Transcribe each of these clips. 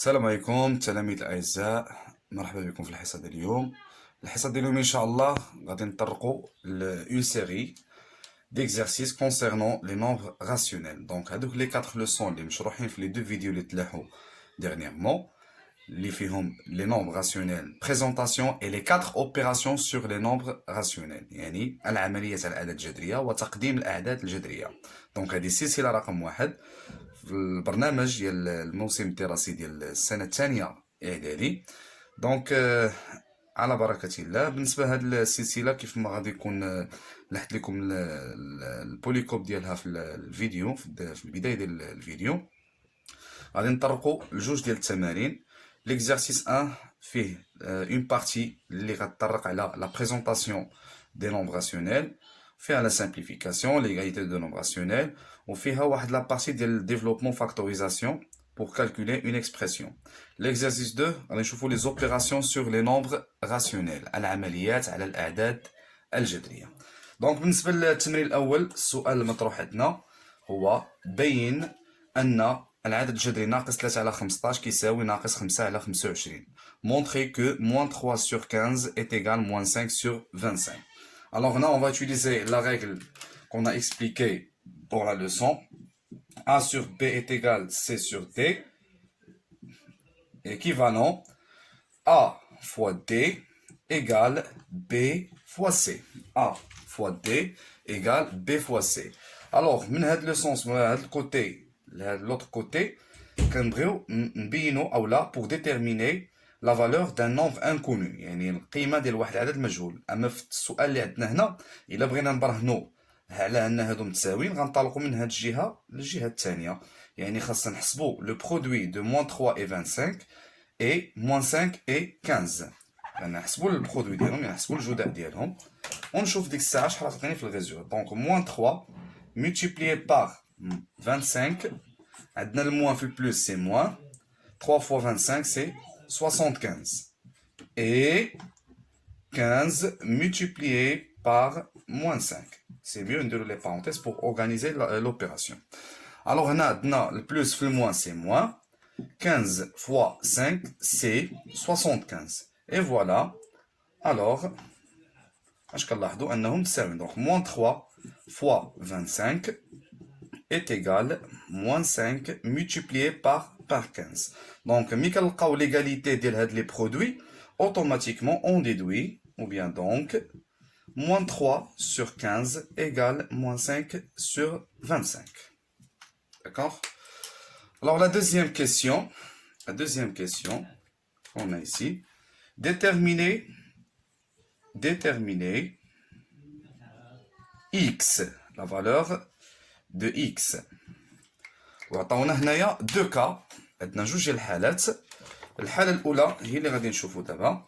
السلام عليكم تلاميذ الاعزاء، مرحبا بكم في الحصه ديال اليوم. الحصه ديال اليوم ان شاء الله غادي نطرقوا اون سيري d'exercices concernant les nombres rationnels. Donc هذوك les 4 leçons اللي مشروحين في les deux vidéos اللي تلاحوا dernièrement اللي فيهم les nombres rationnels présentation et les 4 opérations sur les nombres rationnels، يعني العمليه تاع الاعداد الجذريه وتقديم الاعداد الجذريه. دونك هذه السلسله رقم 1 في البرنامج ديال الموسم الدراسي ديال السنه الثانيه اعدادي. دونك على بركه الله. بالنسبه لهاد السلسله كيف ما غادي يكون لحت لكم البوليكوب ديالها في الفيديو في البدايه ديال الفيديو، غادي نطرقوا لجوج ديال التمارين. ليكزارسيس 1 فيه اون بارتي اللي غتطرق على لا بريزونطاسيون دي نومبر راسيونيل، فيها لا سامبليفيكاسيون ليغاليتي دو نومبر راسيونيل، وفيها واحد لا بارتي ديال ديفلوبمون فاكتوريزاسيون pour calculer une expression. L'exercice 2 غادي نشوفوا les opérations sur les nombres rationnels، العمليات على الاعداد الجذريه. دونك بالنسبه للتمرين الاول، السؤال المطروح عندنا هو بين ان العدد الجذري ناقص 3 على 15 كيساوي ناقص 5 على 25. Montrer que moins 3 sur 15 est égal moins 5 sur 25. Alors là, on va utiliser la règle qu'on a expliquée pour la leçon. A sur B est égal C sur D, équivalent A fois D égale B fois C. A fois D égale B fois C. Alors, من هاد le sens, هاد الكوتي l'autre côté, كنبغيو نبينو او لا pour déterminer la valeur d'un nombre inconnu، يعني القيمه ديال واحد العدد مجهول. اما في السؤال اللي عندنا هنا الا بغينا نبرهنو على ان هادو متساويين غنطلقوا من هاد الجهه للجهه الثانيه، يعني خاصنا نحسبوا لو برودوي دو موان 3 et 25 et موان 5 et 15. غنحسبوا البرودوي ديالهم، يعني نحسبوا الجداء ديالهم ونشوف ديك الساعه شحال غتعطيني في الريزولت. دونك موان 3 multiplié par 25، عندنا الموان في البلوس سي موان 3 fois 25 c'est 75 et 15 multiplié par moins 5. C'est mieux de les parenthèses pour organiser l'opération. Alors on a le plus في moins c'est moins 15 fois 5 c'est 75 et voilà. Alors اش كنلاحظوا انهم متساويين. Donc moins 3 fois 25 est égal moins 5 multiplié par 15. Donc ملي كنلقاو l'égalité ديال هاد لي برودوي automatiquement on déduit ou bien donc moins 3 sur 15 égale moins 5 sur 25. D'accord? Alors la deuxième question qu'on a ici, déterminer x, la valeur de x. وعطاونا هنايا دو كا، عندنا جوج ديال الحالات. الحاله الاولى هي اللي غادي نشوفو دابا،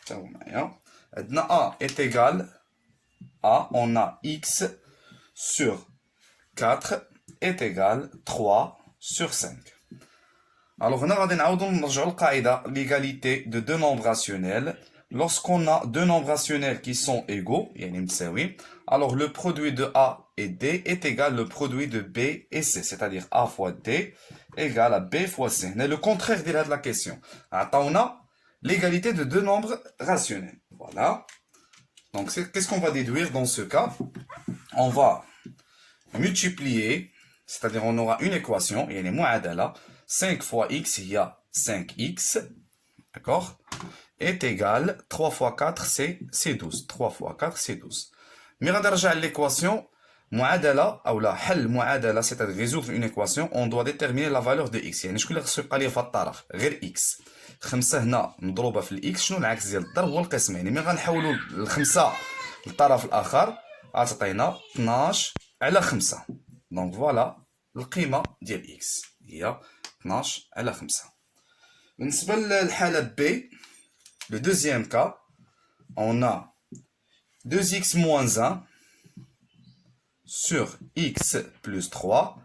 تاو معايا. عندنا a est égal a، on a x sur 4 est égal 3 sur 5. alors هنا غادي نعاودو نرجعو للقاعده l'égalité de deux nombres rationnels. Lorsqu'on a deux nombres rationnels qui sont égaux, يعني متساويين, alors le produit de A et D est égal au produit de B et C, c'est-à-dire A fois D égale à B fois C. C'est le contraire de la question. On a l'égalité de deux nombres rationnels. Voilà. Donc qu'est-ce qu'on va déduire dans ce cas? On va multiplier, c'est-à-dire on aura une équation, il y a les mu'adala, 5 fois x, il y a 5x, d'accord, est égal 3 fois 4 c'est 12. 3 fois 4 c'est 12. Mais on va regarder l'équation معادلة أو لا حل معادلة، c'est-à-dire résoudre une équation, on doit déterminer la valeur de x. يعني شكون اللي خصو يبقى ليا في الطرف غير x. 5 هنا مضروبة في الاكس، شنو العكس ديال الضرب هو القسمة. يعني ملي غنحولوا الخمسة للطرف الآخر غتعطينا 12 على 5. دونك فوالا القيمة ديال x هي 12 على 5. بالنسبة للحالة B، le deuxième cas, on a 2x moins 1 sur x plus 3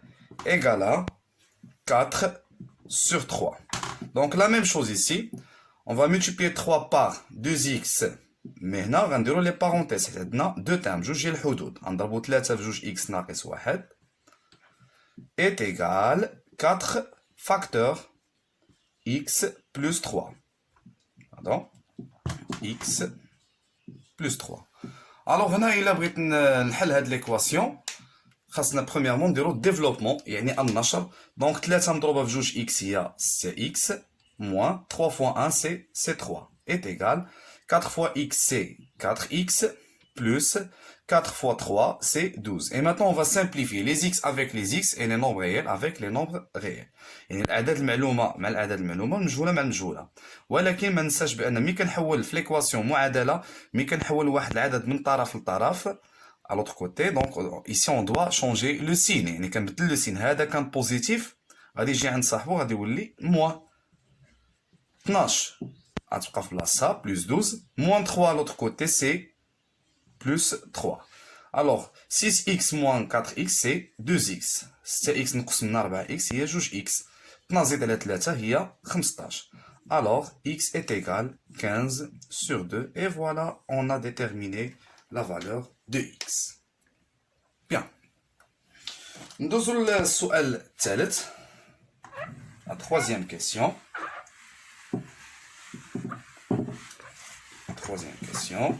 égale à 4 sur 3. Donc la même chose ici, on va multiplier 3 par 2x, mais هنا غنديرو les parenthèses، عندنا deux termes، جوج ديال الحدود، غنضربو 3 في جوج x ناقص 1 est égal 4 facteur x plus 3. Pardon. x plus 3. Alors, هنا إلا بغيت نحل هاد l'équation, خاصنا premièrement نديرو développement, يعني النشر. Donc 3 مضروبة في جوج x هي 6x, moins 3 fois 1 c'est 3, est égal 4 fois x c'est 4x, plus 4 fois 3 c'est 12. Et maintenant on va simplifier les x avec les x et les nombres réels avec les nombres réels. يعني الأعداد المعلومة مع الأعداد المعلومة مجهولة مع مجهولة. ولكن ما ننساش بأن ملي كنحول في l'équation معادلة, ملي كنحول واحد العدد من طرف لطرف à l'autre côté, donc ici on doit changer le signe. يعني كنبدل le signe. هذا كان بوزيتيف غادي يجي عند صاحبو غادي يولي موان 12 غتبقى في بلاصتها plus 12 moins 3 à l'autre côté c'est plus 3. Alors 6x moins 4x c'est 2x. 6x نقص من 4x هي 2x. 12 زائد على 3 هي 15. Alors x est égal 15 sur 2 et voilà on a déterminé la valeur de x. Bien. ندوزو للسؤال الثالث. La troisième question. Troisième question.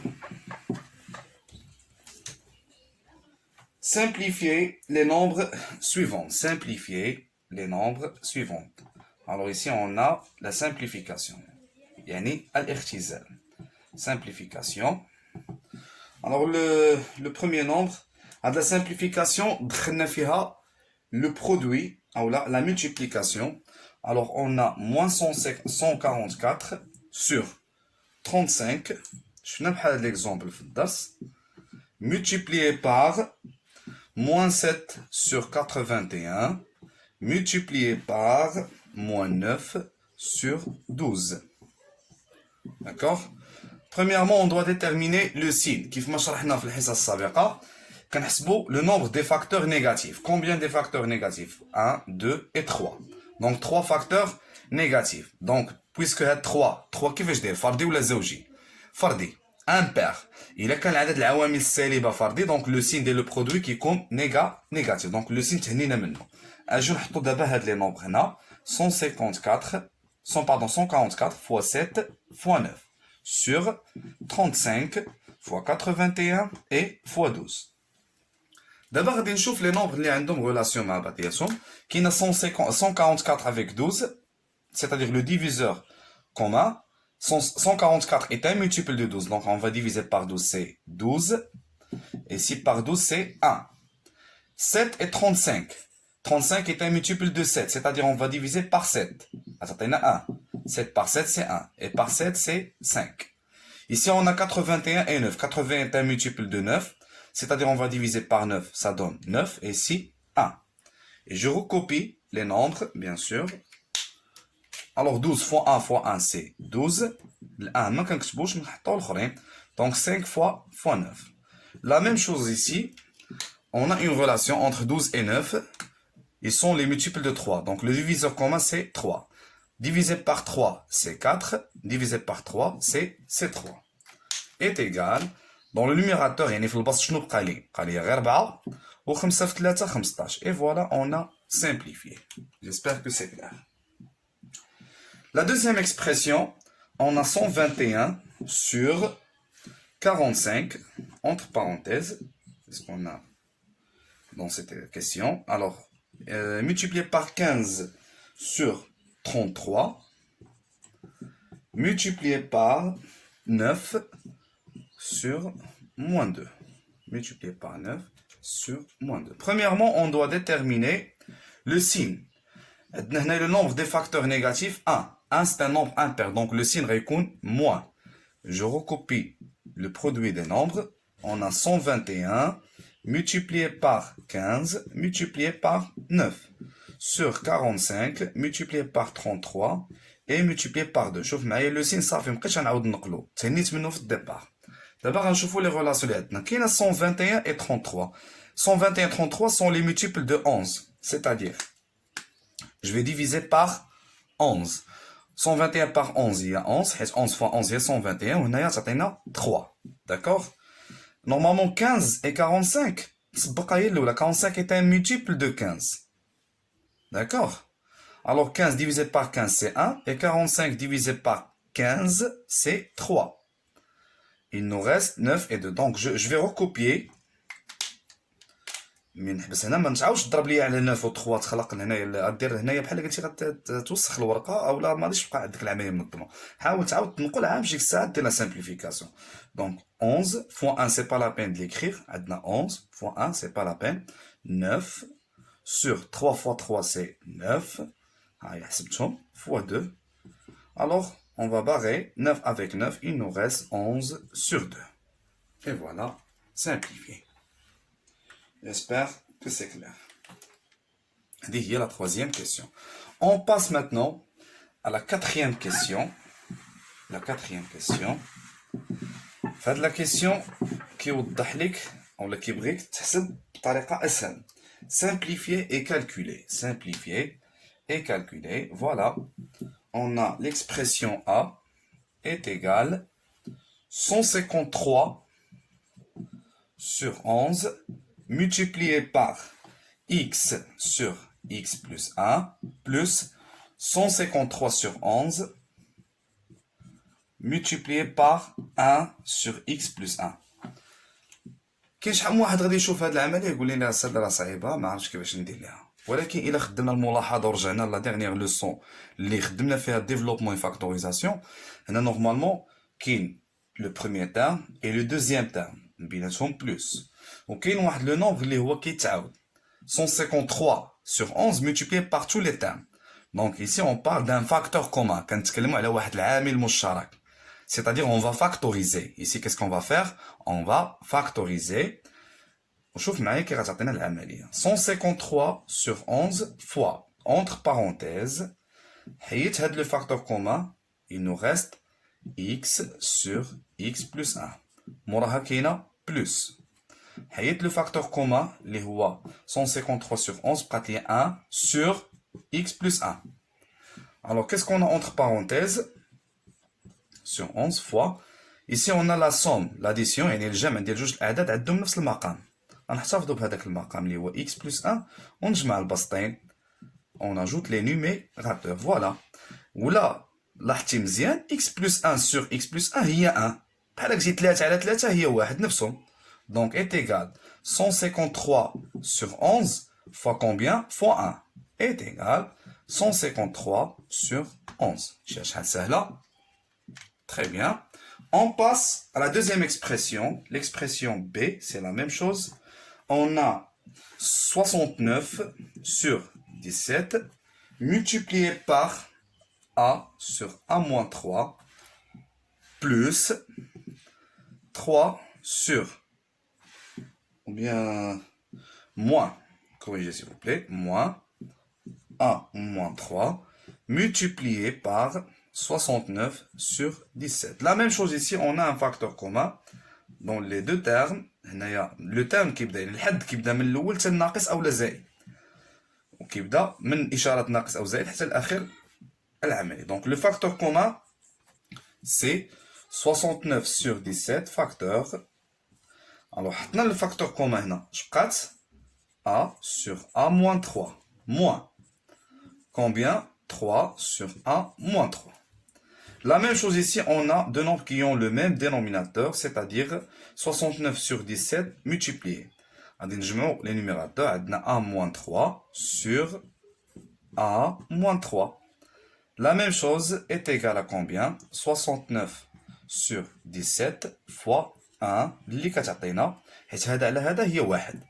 Simplifier les nombres suivants. Simplifier les nombres suivants. Alors ici on a la simplification. يعني الاختزال. Simplification. Alors le premier nombre a de la simplification دخلنا فيها le produit ou la multiplication. Alors on a moins 144 sur 35. شفنا بحال هذا l'exemple في الدرس. Multiplié par moins 7 sur 81 multiplié par moins 9 sur 12. D'accord? Premièrement, on doit déterminer le signe. كيف ما شرحنا في الحصة السابقة كنحسبوا le nombre des facteurs négatifs. Combien de facteurs négatifs? 1, 2 et 3. Donc 3 facteurs négatifs. Donc puisque هاد 3 كيفاش داير فردي ولا زوجي؟ فردي impair. إلا كان عدد العوامل السالبة فردي دونك لو سين ديال لو برودوي كيكون نيجاتيف. دونك لو سين تهنينا منه. اجيو نحطو دابا هاد لي نومبر هنا 144 fois 7 fois 9 sur 35 fois 81 et fois 12. دابا غادي نشوف لي نومبر اللي عندهم ريلاسيون مع بعضياتهم. كاينه 144 avec 12, c'est-à-dire le diviseur commun. 144 est un multiple de 12, donc on va diviser par 12, c'est 12. Et ici par 12, c'est 1. 7 et 35. 35 est un multiple de 7, c'est-à-dire on va diviser par 7. Attends, il y en a 1. 7 par 7, c'est 1. Et par 7, c'est 5. Ici, on a 81 et 9. 80 est un multiple de 9, c'est-à-dire on va diviser par 9, ça donne 9. Et ici, 1. Et je recopie les nombres, bien sûr. Alors 12 fois 1 fois 1 c'est 12. الآن ما كنكتبوش نحطو الآخرين. Donc 5 fois 9. La même chose ici. On a une relation entre 12 et 9. Ils sont les multiples de 3. Donc le diviseur commun c'est 3. Divisé par 3 c'est 4. Divisé par 3 c'est 3. Est égal. Dans le numérateur يعني في البسط شنو بقى لي؟ بقى لي غير 4 و5 في 3 15. Et voilà on a simplifié. J'espère que c'est clair. La deuxième expression, on a 121 sur 45, entre parenthèses, c'est ce qu'on a dans cette question. Alors, multiplié par 15 sur 33, multiplié par 9 sur moins 2. Multiplié par 9 sur moins 2. Premièrement, on doit déterminer le signe. Le nombre des facteurs négatifs, 1. 1 c'est un nombre impair, donc le signe récoune moins. Je recopie le produit des nombres. On a 121 multiplié par 15 multiplié par 9 sur 45 multiplié par 33 et multiplié par 2. شوف معايا le signe صافي مبقيتش غنعاود نقلو تهنيت منه في الديبار. دابا غنشوفوا les relations اللي عندنا. كاينه 121 et 33. 121 et 33 sont les multiples de 11, c'est-à-dire je vais diviser par 11. 121 par 11, il y a 11. 11 fois 11, il y a 121. On a 3. D'accord? Normalement, 15 et 45. 45 est un multiple de 15. D'accord? Alors 15 divisé par 15, c'est 1. Et 45 divisé par 15, c'est 3. Il nous reste 9 et 2. Donc je vais recopier. من نحبس هنا ما نتعاودش تضرب لي على 9 و 3 تخلق هنايا دير هنايا بحال قلتي غتوسخ الورقه اولا ما غاديش تبقى عندك العمليه منظمه. حاول تعاود تنقلها باش ديك الساعه دير لا سامبليفيكاسيون. دونك 11 fois 1 c'est pas la peine de l'écrire. عندنا 11 fois 1 c'est pas la peine. 9 sur 3 fois 3 c'est 9. هاي حسبتهم fois 2. Alors on va barrer 9 avec 9, il nous reste 11 sur 2. Et voilà, simplifié. J'espère que c'est clair. Il y a la troisième question. On passe maintenant à la quatrième question. La quatrième question. Faites la question qui وضح لك ou qui بغيك تحسب بطريقة أسهل. Simplifier et calculer. Simplifier et calculer. Voilà. On a l'expression A est égale 153 sur 11 multiplié par x sur x plus 1 plus 153 sur 11 multiplié par 1 sur x plus 1. كاين شحال من واحد غادي يشوف هاد العمليه يقول لي لا الساده راه صعيبه ما عرفتش كيفاش ندير لها، ولكن الا خدمنا الملاحظه ورجعنا لا ديرنيير لوسون اللي خدمنا فيها ديفلوبمون فاكتوريزاسيون، هنا نورمالمون كاين لو بروميير تيرم اي لو دوزيام تيرم بيناتهم بلس، وكاين واحد لو نومبر اللي هو كيتعاود 153 sur 11 multiplié par tous les termes. Donc ici on parle d'un facteur commun. كنتكلموا على واحد العامل مشترك. C'est-à-dire on va factoriser. Ici qu'est-ce qu'on va faire? On va factoriser. وشوف معايا كي غتعطينا العمليه 153 sur 11 fois entre parenthèses حيت هاد le facteur commun il nous reste x sur x plus 1 موراها كاينه plus حيت le facteur commun اللي هو 153 sur 11 بقات لي 1 sur x plus 1. Alors qu'est-ce qu'on a entre parenthèses sur 11 fois ici on a la somme l'addition يعني الجمع ديال جوج الاعداد عندهم نفس المقام، غنحتفظوا بهذاك المقام اللي هو x plus 1 ونجمع البسطين on ajoute les numérateurs. Voilà. ولا لاحظتي مزيان x plus 1 sur x plus 1 هي 1 بحال هكا 3 على 3 هي 1 نفسهم. Donc est égal 153 sur 11 fois combien? Fois 1 est égal 153 sur 11. شحال سهلة. Très bien. On passe à la deuxième expression. L'expression B, c'est la même chose. On a 69 sur 17 multiplié par A sur A moins 3 plus 3 sur, ou bien moins, corrigez s'il vous plaît, moins A moins 3 multiplié par 69 sur 17. La même chose ici, on a un facteur commun dans les deux termes. Le terme كيبدا الحد كيبدا من الاول حتى الناقص او زائد وكيبدا من اشاره ناقص او زائد حتى الاخر العملي. Donc le facteur commun c'est 69 sur 17 facteur. Alors حطنا le facteur commun هنا اش بقات A sur A moins 3 moins combien 3 sur A moins 3. La même chose ici, on a deux nombres qui ont le même dénominateur, c'est-à-dire 69 sur 17 multiplié. Les numérateurs, A moins 3 sur A moins 3. La même chose est égale à combien? 69 sur 17 fois 1, اللي كتعطينا حيت هذا على هذا هي واحد.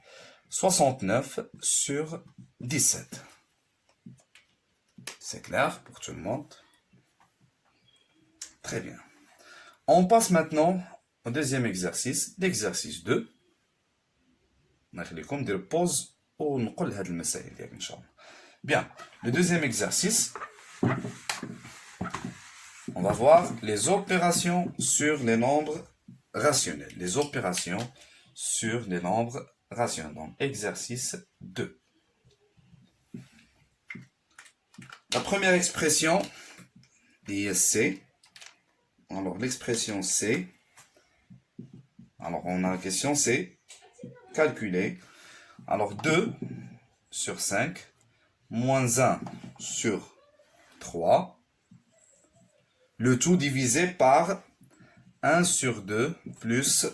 69 sur 17. C'est clair pour tout le monde? Très bien. On passe maintenant au deuxième exercice, l'exercice 2. نخليكم ندير pause ونقول هاد المسائل ديالك ان شاء الله. Bien, le deuxième exercice, on va voir les opérations sur les nombres rationnels. Les opérations sur les nombres rationnels. Donc, exercice 2. La première expression est C. Alors, l'expression C. Alors, on a la question C. Calculer. Alors, 2 sur 5 moins 1 sur 3, le tout divisé par 1 sur 2 plus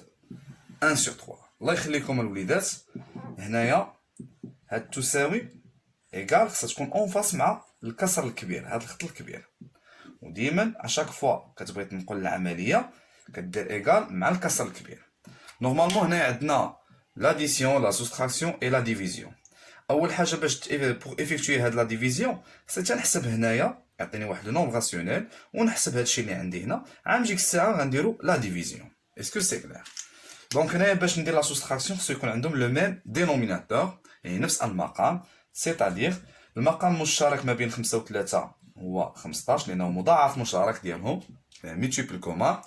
1 sur 3. الله يخليكم الوليدات هنايا هاد تساوي ايكال خصها تكون اون فاس مع الكسر الكبير، هاد الخط الكبير. وديما اشاك فوا كتبغي تنقل العمليه كدير ايكال مع الكسر الكبير. نورمالمون هنايا عندنا لاديسيون لا سوستراكسيون اي لا ديفيزيون. اول حاجه باش بور افيكتوي هاد لا ديفيزيون خصني نحسب هنايا يعطيني واحد لو نومبر راسيونيل ونحسب هادشي اللي عندي هنا، عام ديك الساعه غنديرو لا ديفيزيون. اسكو سي كلير؟ دونك هنايا باش ندير لا سوستراكسيون خصو يكون عندهم لو ميم دينوميناتور، يعني نفس المقام، سيتادير المقام المشترك ما بين 5 و 3 هو 15 لانه مضاعف مشترك ديالهم، ميتيبل كومان.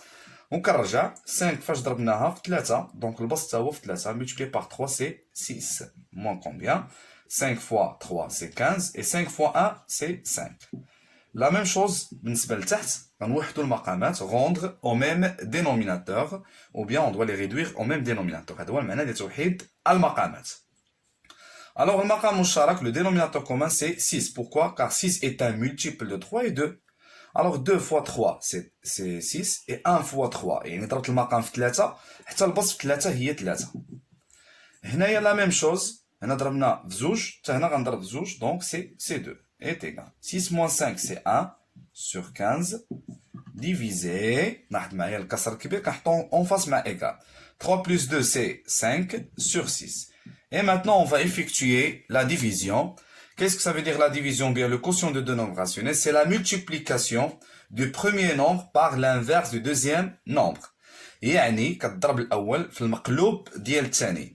وكنرجع 5 فاش ضربناها في 3 دونك البسط هو في 3 ملتيبلي بار 3 سي 6 موان كومبيان 5 فوا 3 سي 15 et 5 fois 1 c'est 5. La même chose بالنسبة لتحت غنوحدو المقامات rendre au même dénominateur ou bien on doit les réduire au même dénominateur. هذا هو المعنى ديال توحيد المقامات. Alors le maqam musharak, le dénominateur commun c'est 6. Pourquoi? Car 6 est un multiple de 3 et 2. Alors 2 fois 3 c'est 6 et 1 fois 3 يعني ضربت المقام في 3 حتى البسط في 3 هي 3. هنايا لا ميم شوز، هنا ضربنا في زوج حتى هنا غنضرب في زوج دونك سي 2 est égal 6 moins 5 c'est 1 sur 15 divisé، لاحظ معايا الكسر الكبير كنحطو en face مع égal 3 plus 2 c'est 5 sur 6. Et maintenant on va effectuer la division. Qu'est-ce que ça veut dire la division? Bien, le quotient de deux nombres rationnels, c'est la multiplication du premier nombre par l'inverse du deuxième nombre. يعني كتضرب الأول في المقلوب ديال الثاني.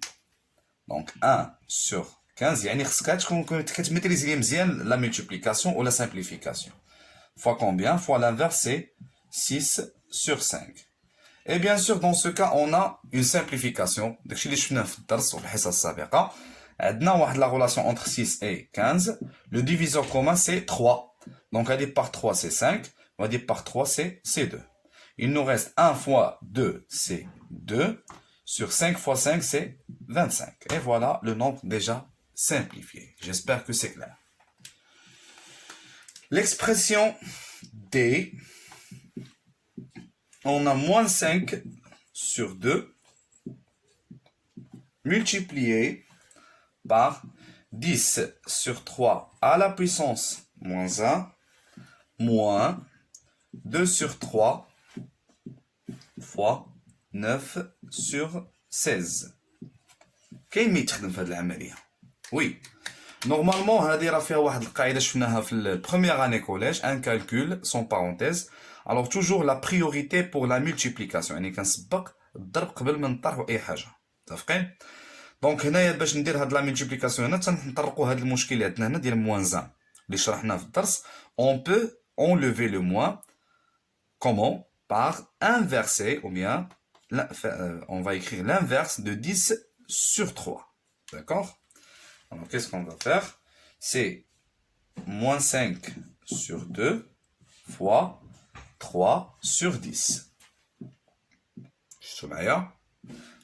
Donc 1 sur 15 يعني خصك تكون كتميتريزي مزيان la multiplication ou la simplification. Fois combien? Fois l'inverse c'est 6 sur 5. Et bien sûr dans ce cas on a une simplification. داكشي اللي شفناه في الدرس والحصة السابقة. عندنا واحد la relation entre 6 et 15. Le diviseur commun c'est 3. Donc aller par 3 c'est 5. On va dire par 3 c'est 2. Il nous reste 1 fois 2 c'est 2. Sur 5 fois 5 c'est 25. Et voilà le nombre déjà simplifié. J'espère que c'est clair. L'expression D, on a moins 5 sur 2 multiplié par 10 sur 3 à la puissance moins 1 moins 2 sur 3 fois 9 sur 16. كاين ما يتخدم في هذه العمليه؟ وي نورمالمون هذه راه فيها واحد القاعده شفناها في البروميير اني كوليج ان كالكول سون بارونتيز. alors toujours la priorité pour la multiplication يعني كنسبق الضرب قبل ما نطرحوا اي حاجه، متفقين؟ دونك هنايا باش ندير هاد لا ملتيبليكاسيون هنا تنطرقوا هاد المشكل اللي عندنا هنا ديال موان 1 اللي شرحناه في الدرس. on peut enlever le moins comment? par inverser ou bien on va écrire l'inverse de 10 sur 3. D'accord? Alors qu'est-ce qu'on va faire? C'est moins 5 sur 2 fois 3 sur 10. شفتوا معايا؟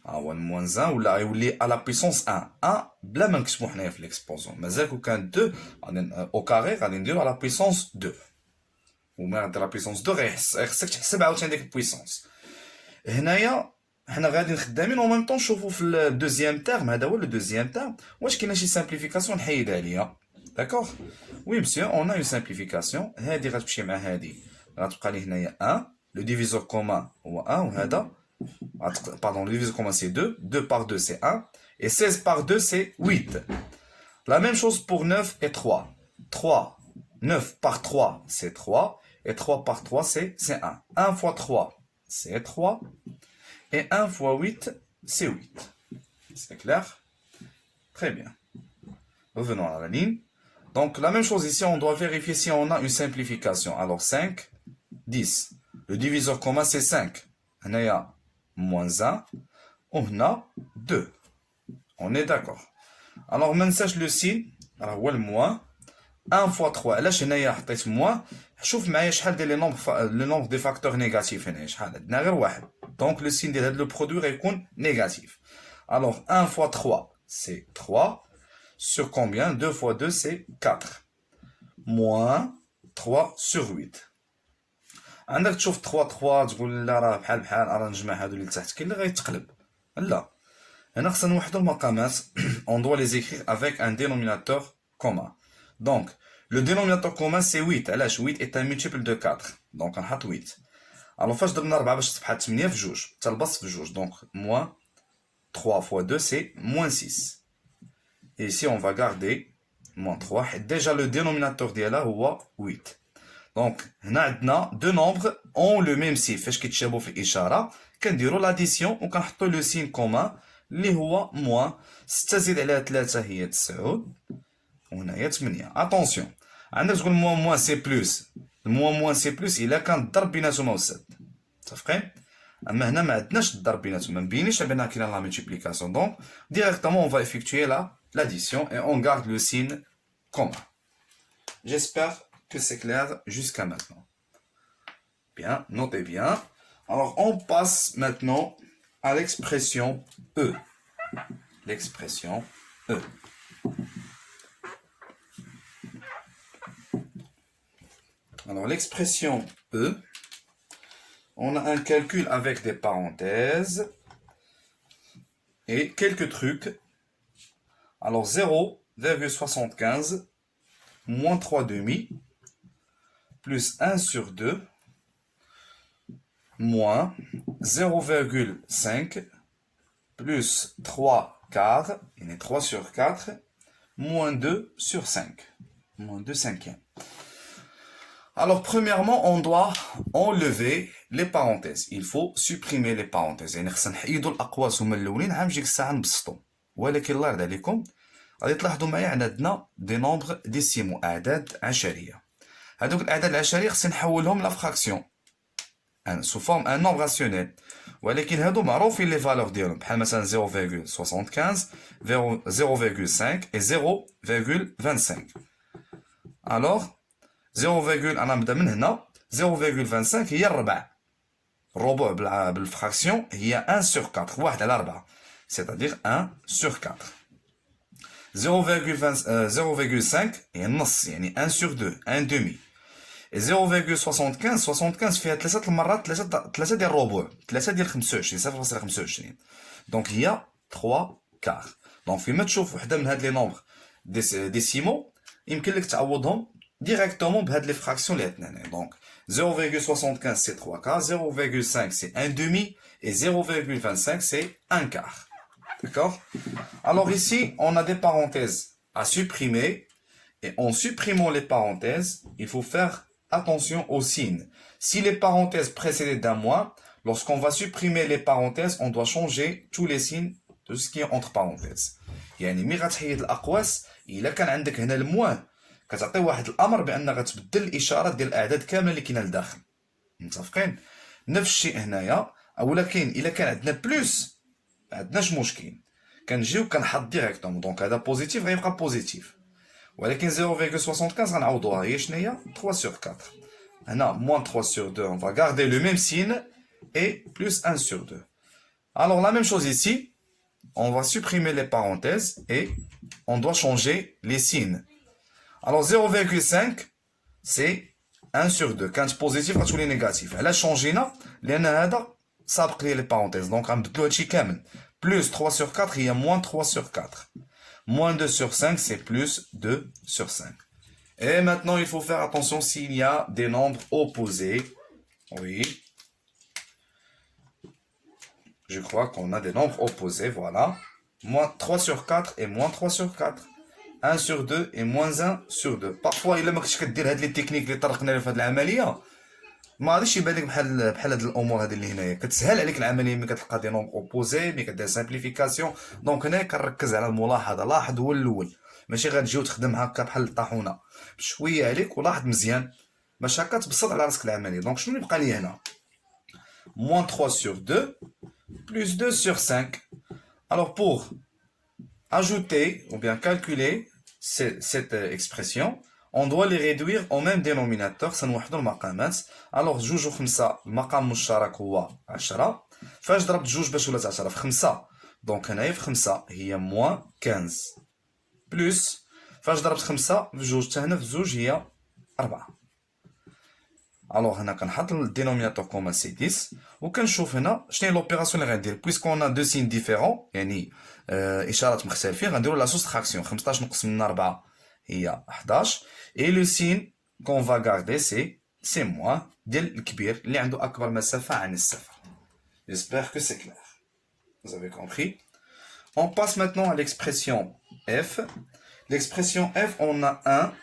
هو moins 1 ولا غيولي à la puissance 1. 1 بلا ما نكتبو حنايا في ليكسبوزون، مازال كون كان 2 au carré غادي نديرو على puissance 2. وما غادي لا puissance 2 خصك تحسب عاوتاني ديك البويسونس. هنايا حنا غادي خدامين او ميم طون نشوفو في الدوزيام تيرم، هذا هو لو دوزيام تيرم واش كاينه شي سامبليفيكاسيون نحيدها عليا. داكوغ وي مسيو اون ا اون سامبليفيكاسيون. هادي غتمشي مع هادي غتبقى لي هنايا 1 لو ديفيزور كومان هو 1 وهذا pardon le diviseur commun c'est 2, 2 par 2 c'est 1 et 16 par 2 c'est 8. La même chose pour 9 et 3. 3 9 par 3 c'est 3 et 3 par 3 c'est 1. 1 fois 3 c'est 3 et 1 fois 8 c'est 8. C'est clair? Très bien. Revenons à la ligne. Donc la même chose ici, on doit vérifier si on a une simplification. Alors 5, 10. Le diviseur commun c'est 5. On a moins 1. On a 2. On est d'accord. Alors maintenant sache le signe. Alors ou le moins. 1 fois 3. علاش هنايا حطيت moins. شوف معايا شحال ديال لو نومبر دي فاكتور نيجاتيف هنا شحال عندنا غير واحد. Donc le signe de هذا le produit غيكون négatif. Alors 1 fois 3 c'est 3. sur combien? 2 fois 2, c'est 4. Moins 3 sur 8. عندك تشوف 3 3 تقول لا راه بحال بحال راه نجمع هادو اللي تحت كاين اللي غيتقلب. لا. هنا خصنا نوحدو المقامات. On doit les écrire avec un dénominateur commun. Donc, le dénominateur commun c'est 8. علاش 8 est un multiple de 4. Donc غنحط 8. Alors فاش ضربنا 4 باش تصبح 8 في جوج. حتى البسط في جوج. Donc moins 3 fois 2 c'est moins 6. Et ici on va garder moins 3. Déjà le dénominateur ديالها هو 8. Donc, هنا عندنا deux nombres ont le même signe. فاش كيتشابهوا في الإشارة كنديروا l'addition وكنحطوا le signe commun اللي هو moins 6 زيد على 3 هي 9 وهنايا 8. Attention, عندك تقول moins c'est plus. moins c'est plus إلا كان الضرب بيناتهما وسط. متفقين؟ أما هنا ما عندناش الضرب بيناتهما، مبينيش بأن كاينة la multiplication. Donc, directement on va effectuer l'addition et on garde le signe commun. J'espère que c'est clair jusqu'à maintenant. Bien, notez bien. Alors, on passe maintenant à l'expression E. L'expression E. Alors, l'expression E, on a un calcul avec des parenthèses et quelques trucs. Alors, 0,75 moins 3 demi plus 1 sur 2 moins 0,5 plus 3 quarts, il est 3 sur 4, moins 2 sur 5, moins 2 cinquièmes. Alors, premièrement, on doit enlever les parenthèses. Il faut supprimer les parenthèses. يعني خصنا نحيدوا الأقواس هما الأولين عام نجيك الساعة نبسطو. ولكن الله يرضى عليكم غادي تلاحظوا معايا عندنا دي نومبر ديسيمو أعداد عشرية. هادوك الأعداد العشرية خصني نحولهم لا فراكسيون سو فورم ان نومبر راسيونيل، ولكن هادو معروفين لي فالور ديالهم بحال مثلا 0,75 0,5 et 0,25. alors 0, انا نبدا من هنا 0,25 هي الربع. الربع بالفراكسيون هي 1 sur 4 1 على 4 c'est-à-dire 1 sur 4. 0,5 هي النص يعني 1 sur 2 1 demi. Et 0,75 75 فيها 3 المرات 3 ديال الربع 3 ديال 25 0.25 دونك هي 3 كار. دونك فيما تشوف وحده من هاد لي نومبر ديسيمو يمكن لك تعوضهم ديريكتومون بهاد لي فراكسيون اللي عندنا هنا. دونك 0,75 c'est 3 quarts, 0,5 c'est 1 demi et 0,25 c'est 1 quart. D'accord? Alors ici, on a des parenthèses à supprimer. Et en supprimant les parenthèses, il faut faire attention aux signes. Si les parenthèses précédaient d'un moins, lorsqu'on va supprimer les parenthèses, on doit changer tous les signes de ce qui est entre parenthèses. يعني مي غتحيد الأقواس إلا كان عندك هنا الموان كتعطي واحد الأمر بأن غتبدل الإشارات ديال الأعداد كاملة اللي كاينة لداخل. متفقين؟ نفس الشيء هنايا. أولا كاين إلا كان عندنا بلوس ما عندناش مشكل كنجيو كنحط ديريكتومون. دونك هذا بوزيتيف غيبقى بوزيتيف. ولكن 0,75 غنعوضوها هي شناهي 3 sur 4. هنا moins 3 sur 2 on va garder le même signe et plus 1 sur 2. Alors la même chose ici, on va supprimer les parenthèses et on doit changer les signes. Alors 0,5 c'est 1 sur 2 كانت بوزيتيف غتولي نيجاتيف. علاش شونجينا؟ لأن هذا سابق لي بارونتيز دونك غنبدلو هادشي كامل. plus 3 sur 4 هي moins 3 sur 4. Moins 2 sur 5, c'est plus 2 sur 5. Et maintenant, il faut faire attention s'il y a des nombres opposés. Oui. Je crois qu'on a des nombres opposés, voilà. Moins 3 sur 4 et moins 3 sur 4. 1 sur 2 et moins 1 sur 2. Parfois, il ما كنتش كدير هاد لي تكنيك اللي طرقنا لها في هاد العملية ما غاديش يبان لك بحال هاد الامور هادي اللي هنايا. كتسهل عليك العمليه ملي كتلقى دي نومبر اوبوزي ملي كدير سامبليفيكاسيون. دونك هنا كنركز على الملاحظه. لاحظ هو الاول ماشي غتجي وتخدم هكا بحال الطاحونه بشويه عليك ولاحظ مزيان باش هكا تبسط على راسك العمليه. دونك شنو اللي بقى لي هنا؟ moins 3 sur 2 plus 2 sur 5. alors pour ajouter ou bien calculer cette expression on doit les réduire au même dénominateur. سنوحدوا المقامات. alors 2 و 5 المقام المشترك هو 10. فاش ضربت 2 باش ولات 10 في 5 دونك هنايا في 5 هي moins 15. plus فاش ضربت 5 في جوج حتى هنا في زوج هي 4. الوغ هنا كنحط الدينوميناتور كومان سي 10 وكنشوف هنا شنو هي لوبيراسيون اللي غندير بويسكون دو سين ديفيرون يعني اشارات مختلفين غنديرو لا سوستراكسيون 15 نقص من 4 هي 11 اي لو سين كون فا غاردي سي موان ديال الكبير اللي عنده اكبر مسافه عن الصفر. J'espère que c'est clair. Vous avez compris? On passe maintenant à l'expression f. L'expression f, on a 1,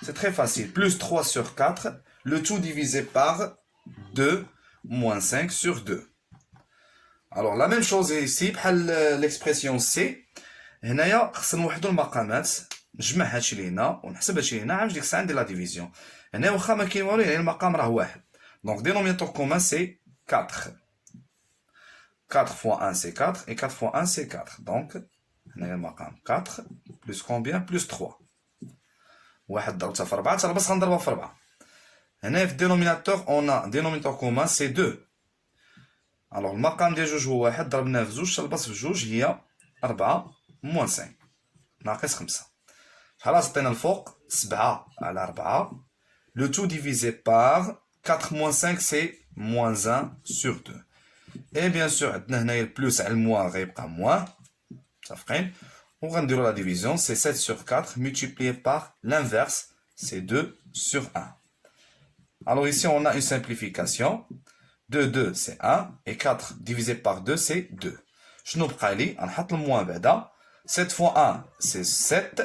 c'est très facile, plus 3 sur 4, le tout divisé par 2 moins 5 sur 2. Alors la même chose ici, l'expression c, هنايا خصنا نوحدو المقامات نجمع هادشي اللي هنا ونحسب هادشي اللي هنا عاد ديك الساعه ندير لا ديفيزيون. هنا واخا ما كاين والو يعني المقام راه واحد. دونك dénominateur commun c'est 4. 4 fois 1 c'est 4 et 4 fois 1 c'est 4. Donc هنايا المقام 4 plus combien plus 3. واحد ضربتها في 4 بس غنضربها في 4. هنا في الدينوميناتور on a dénominateur commun c'est 2. alors المقام ديال جوج هو واحد ضربناه في جوج تلبس في جوج هي 4 موان 5 ناقص 5. خلاص عطينا الفوق 7 على 4. Le tout divisé par 4 moins 5 c'est moins 1 sur 2. Et bien sûr عندنا هنايا البلوس على الموان غيبقى موان. متفقين؟ وغنديرو la division c'est 7 sur 4 multiplié par l'inverse c'est 2 sur 1. Alors ici on a une simplification. 2 2 c'est 1 et 4 divisé par 2 c'est 2. شنو بقى لي؟ غنحط الموان بعدا. 7 fois 1 c'est 7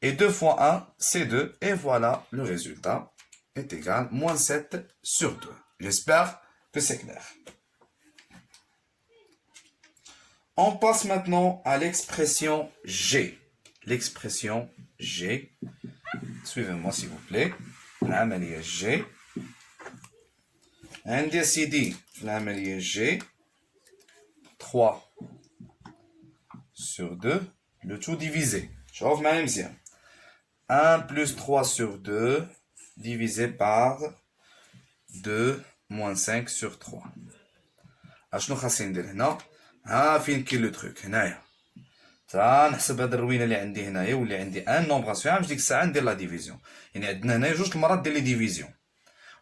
et 2 fois 1 c'est 2 et voilà le résultat est égal moins 7 sur 2. J'espère que c'est clair. On passe maintenant à l'expression G. L'expression G. Suivez-moi s'il vous plaît. العملية G. عندي سيدي في العملية G 3 sur 2 le tout divisé. شوف معايا مزيان. 1 plus 3 sur 2 divisé par 2 moins 5 sur 3. اشنو خاصني ندير هنا؟ ها فين كاين لو تروك هنايا. تا نحسب هاد الروينه اللي عندي هنايا واللي عندي ان نومبراسيون عام ديك الساعه ندير لا ديفيزيون. يعني عندنا هنايا جوج المرات دير لي ديفيزيون.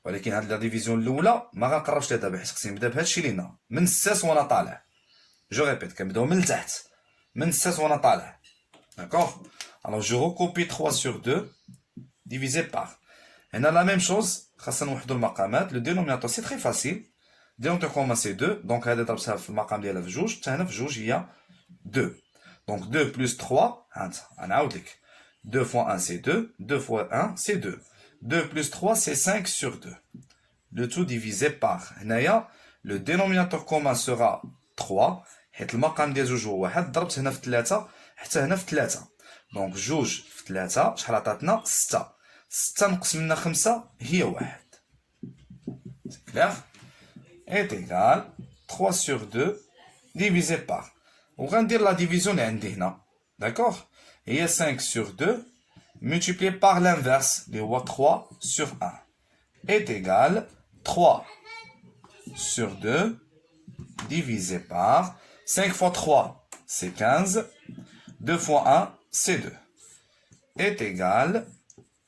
ولكن هاد لا ديفيزيون الاولى ما غنقربش ليها دابا حيت خصني نبدا بهادشي اللي هنا من الساس وانا طالع. جو ريبيت كنبداو من التحت من الساس وانا طالع. داكوغ. Alors je recopie 3 sur 2 divisé par. هنا la même chose خاصنا نوحدو المقامات. Le dénominateur c'est très facile. Dénominateur commun c'est 2. Donc هذا ضربتها في المقام ديالها في جوج حتى هنا في جوج هي 2. Donc 2 plus 3 غنعاود لك. 2 fois 1 c'est 2. 2 fois 1 c'est 2. 2 plus 3 c'est 5 sur 2. Le tout divisé par. هنايا le dénominateur commun sera 3 حيت المقام ديال جوج هو واحد ضربت هنا في 3 حتى هنا في 3. دونك جوج في 3 شحال عطاتنا 6. 6 نقص منها 5 هي 1. C'est clair? Est égal 3 sur 2 divisé par. وغندير la division اللي عندي هنا. D'accord? هي 5 sur 2 multiplié par l'inverse اللي هو 3 sur 1 est égal 3 sur 2 divisé par 5 fois 3 c'est 15. 2 fois 1 c'est 2 est égal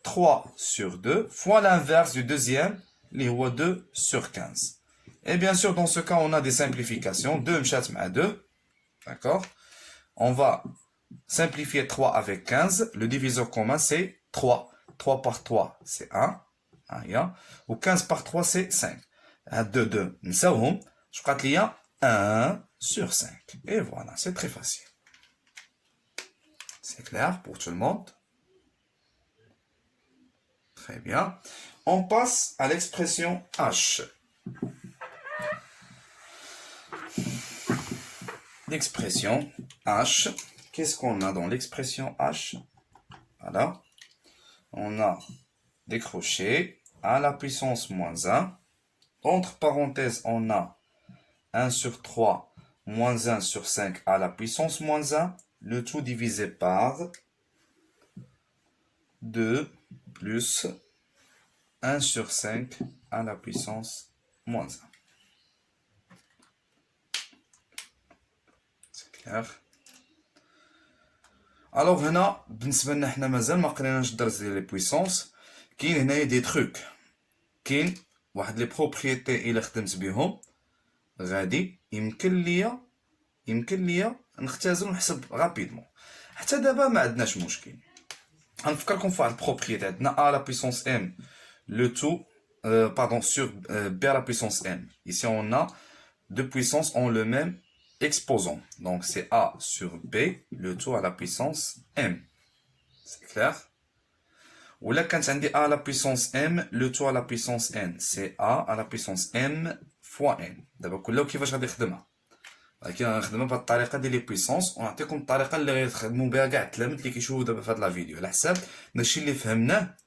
3 sur 2 fois l'inverse du deuxième اللي هو 2 sur 15. Et bien sûr dans ce cas on a des simplifications. 2 مشات مع 2. D'accord? On va simplifier 3 avec 15. Le diviseur commun c'est 3. 3 par 3 c'est 1. Ou 15 par 3 c'est 5. 2 2 نساوهم. Je crois qu'il y a 1 sur 5. Et voilà, c'est très facile. C'est clair pour tout le monde? Très bien. On passe à l'expression H. L'expression H. Qu'est-ce qu'on a dans l'expression H? Voilà. On a des crochets à la puissance moins 1. Entre parenthèses, on a 1 sur 3 moins 1 sur 5 à la puissance moins 1. Le tout divisé par 2 plus 1 sur 5 à la puissance moins 1. C'est clair? الوغ هنا بالنسبه لنا حنا مازال ما قريناش الدرس ديال لي بويسونس. كاين هنايا دي تروك، كاين واحد لي بروبريتي الا خدمت بهم غادي يمكن ليا نختزل ونحسب غابيدمون. حتى دابا ما عندناش مشكل. غنفكركم في واحد البروبريتي عندنا a la puissance m le tout pardon sur b à la puissance m. Ici on a deux puissances ont le même exposant, donc c'est a sur b le tout à la puissance m. C'est clair? Ou là quand on dit a à la puissance m le tout à la puissance n, c'est a à la puissance m fois n. d'abord كله كيفاش غادي يخدمها، ولكن غنخدمها بهاد الطريقه ديال لي بويسونس، ونعطيكم الطريقه اللي غيخدموا بها كاع التلاميذ اللي كيشوفوا دابا في هاد لا فيديو على حساب داكشي اللي فهمناه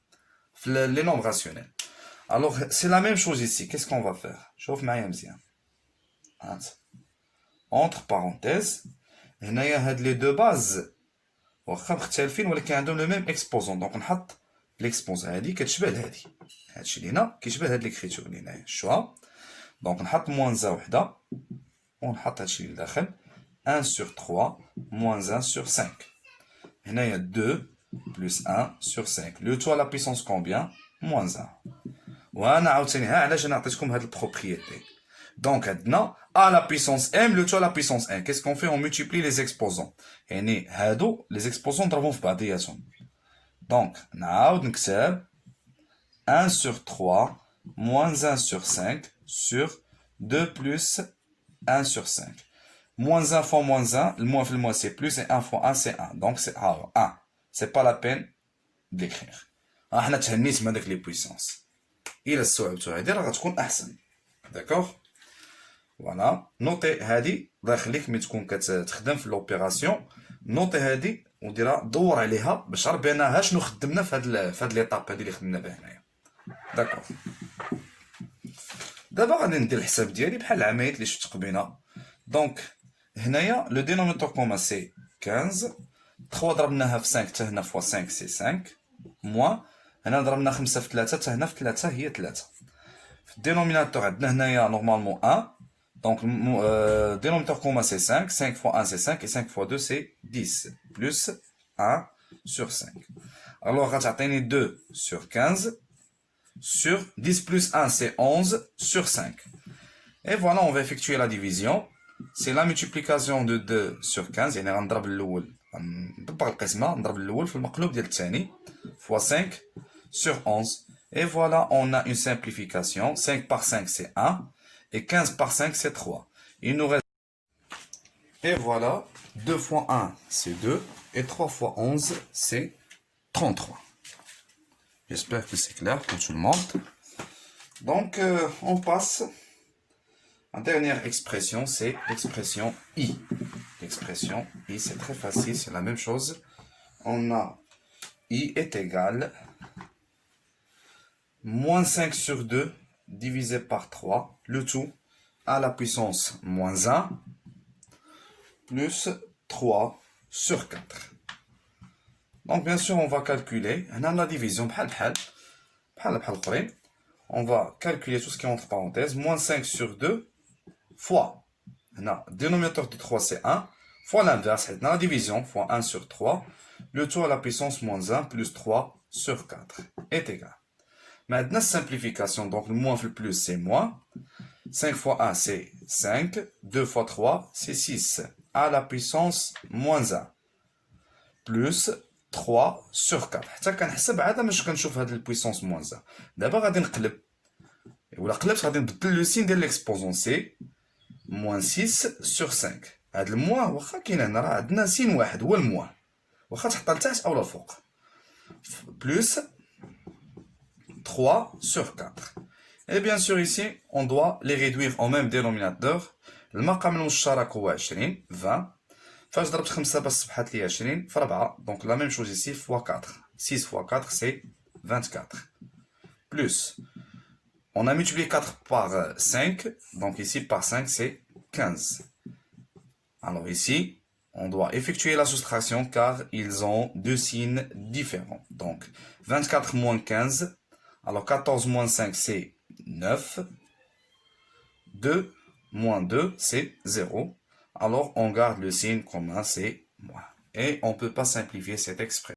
في لي نومبر راسيونيل. الوغ سي لا ميم شوز ايسي. كيس كون فا فير؟ شوف معايا مزيان. هانت اونتر بارونتيز هنايا هاد لي دو باز واخا مختلفين ولكن عندهم لو ميم اكسبوزون، دونك نحط ليكسبوزون هادي كتشبه لهادي، هادشي اللي هنا كيشبه هاد ليكريتور اللي هنايا شوا. دونك نحط موان وحده ونحط هادشي اللي داخل 1 sur 3 moins 1 sur 5. هنايا 2 plus 1 sur 5. Le tout à la puissance combien? Moins 1. وانا عاوتاني ها علاش انا عطيتكم هاد البروبريتي. دونك عندنا a la puissance m le tout à la puissance 1. Qu'est-ce qu'on fait? On multiplie les exposants. يعني هادو les exposants نضربهم في بعضياتهم. دونك نعاود نكتب 1 sur 3 moins 1 sur 5 sur 2 plus 1 sur 5. Moins 1 fois moins 1, le moins fait le moins c'est plus, et 1 fois 1 c'est 1. Donc c'est 1. C'est pas la peine d'écrire. احنا تهنيت من هذاك لي بويسونس. الى استوعبتو هادي راه غتكون احسن. داكوغ؟ فوالا نوطي هادي الله يخليك ملي تكون كتخدم في لوبيراسيون، نوطي هادي وديرها دور عليها باش تعرف بانها شنو خدمنا في هاد ليطاب هادي اللي خدمنا بها هنايا. داكوغ؟ دابا غادي ندير الحساب ديالي بحال العمليات اللي شفت قبيله. دونك هنايا لو دينوميناتور كومان سي 15، 3 ضربناها في 5 حتى هنا فوا 5 سي 5 موان هنا ضربنا 5 في 3 حتى هنا في 3 هي 3. في الدينوميناتور عندنا هنايا نورمالمون 1، دونك دينوميناتور كومان سي 5، 5 فوا 1 سي 5 et 5 فوا 2 سي 10 بلس 1 sur 5. alors غتعطيني 2 sur 15 sur 10 plus 1 c'est 11 sur 5. Et voilà, on va effectuer la division. C'est la multiplication de 2 sur 15. يعني غنضرب الأول، نطبق القسمة نضرب الأول في المقلوب ديال الثاني fois 5 sur 11. Et voilà, on a une simplification. 5 par 5 c'est 1 et 15 par 5 c'est 3. Il nous reste... Et voilà, 2 fois 1 c'est 2 et 3 fois 11 c'est 33. J'espère que c'est clair pour tout le monde. Donc, on passe. La dernière expression, c'est l'expression I. L'expression I, c'est très facile, c'est la même chose. On a I est égal moins 5 sur 2 divisé par 3, le tout à la puissance moins 1 plus 3 sur 4. Donc, bien sûr, on va calculer. On a la division. On va calculer tout ce qui est entre parenthèses. Moins 5 sur 2 fois. Le dénominateur de 3, c'est 1. Fois l'inverse. La division fois 1 sur 3. Le tout à la puissance moins 1 plus 3 sur 4 est égal. Maintenant, simplification. Donc, le moins le plus, c'est moins. 5 fois 1, c'est 5. 2 fois 3, c'est 6. À la puissance moins 1. Plus 3 sur 4. حتى كنحسب عاد باش كنشوف هاد البويسونس موان 1. دابا غادي نقلب، ولا قلبت غادي نبدل لو سين ديال ليكسبوزون سي موان 6 sur 5. هاد الموان واخا كاين هنا راه عندنا سين واحد هو الموان، واخا تحطها لتحت او لفوق. Plus 3 sur 4. Et bien sûr ici, on doit les réduire au même dénominateur. المقام المشترك هو 20 20. فاش ضربت 5 باش صبحت لي 20 في 4. Donc la même chose ici fois 4. 6 fois 4 c'est 24. Plus, on a multiplié 4 par 5. Donc ici par 5 c'est 15. Alors ici, on doit effectuer la soustraction car ils ont deux signes différents. Donc 24 moins 15. Alors 14 moins 5 c'est 9. 2 moins 2 c'est 0. Alors on garde le signe commun, c'est moins. et on ne peut pas simplifier cette expression.